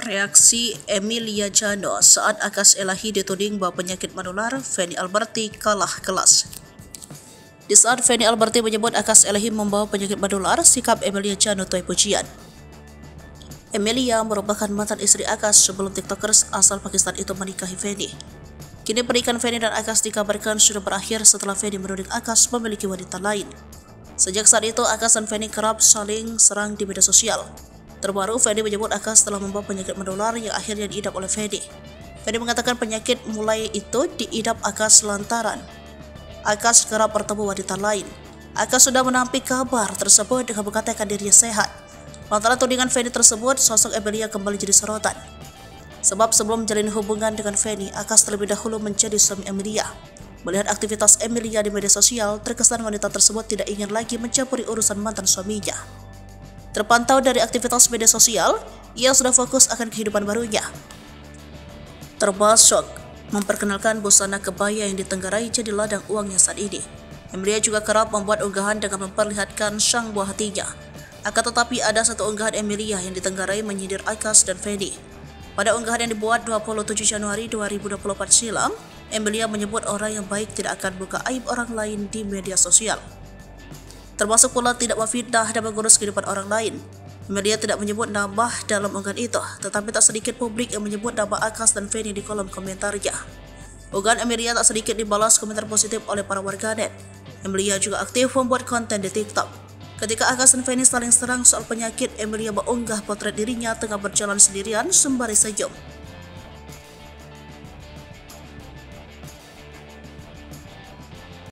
Reaksi Emilia Jano saat Akas Elahi dituding bawa penyakit menular, Feni Alberti kalah kelas. Di saat Feni Alberti menyebut Akas Elahi membawa penyakit menular, sikap Emilia Jano tuai pujian. Emilia merupakan mantan istri Akas sebelum tiktokers asal Pakistan itu menikahi Feni. Kini pernikahan Feni dan Akas dikabarkan sudah berakhir setelah Feni menuding Akas memiliki wanita lain. Sejak saat itu, Akas dan Feni kerap saling serang di media sosial. Terbaru, Feni menyebut Akas telah membawa penyakit menular yang akhirnya diidap oleh Feni. Feni mengatakan penyakit mulai itu diidap Akas lantaran Akas kerap bertemu wanita lain. Akas sudah menampik kabar tersebut dengan mengatakan dirinya sehat. Lantaran tudingan Feni tersebut, sosok Emilia kembali jadi sorotan. Sebab sebelum menjalin hubungan dengan Feni, Akas terlebih dahulu menjadi suami Emilia. Melihat aktivitas Emilia di media sosial, terkesan wanita tersebut tidak ingin lagi mencampuri urusan mantan suaminya. Terpantau dari aktivitas media sosial, ia sudah fokus akan kehidupan barunya, termasuk memperkenalkan busana kebaya yang ditenggarai jadi ladang uangnya saat ini. Emilia juga kerap membuat unggahan dengan memperlihatkan sang buah hatinya. Akan tetapi ada satu unggahan Emilia yang ditenggarai menyindir Akas dan Feni. Pada unggahan yang dibuat 27 Januari 2024 silam, Emilia menyebut orang yang baik tidak akan buka aib orang lain di media sosial, termasuk pula tidak memfitnah dan mengurus kehidupan orang lain. Emilia tidak menyebut nama dalam unggahan itu, tetapi tak sedikit publik yang menyebut nama Akas dan Feni di kolom komentarnya. Unggahan Emilia tak sedikit dibalas komentar positif oleh para warganet. Emilia juga aktif membuat konten di TikTok. Ketika Akas dan Feni saling serang soal penyakit, Emilia mengunggah potret dirinya tengah berjalan sendirian sembari senyum.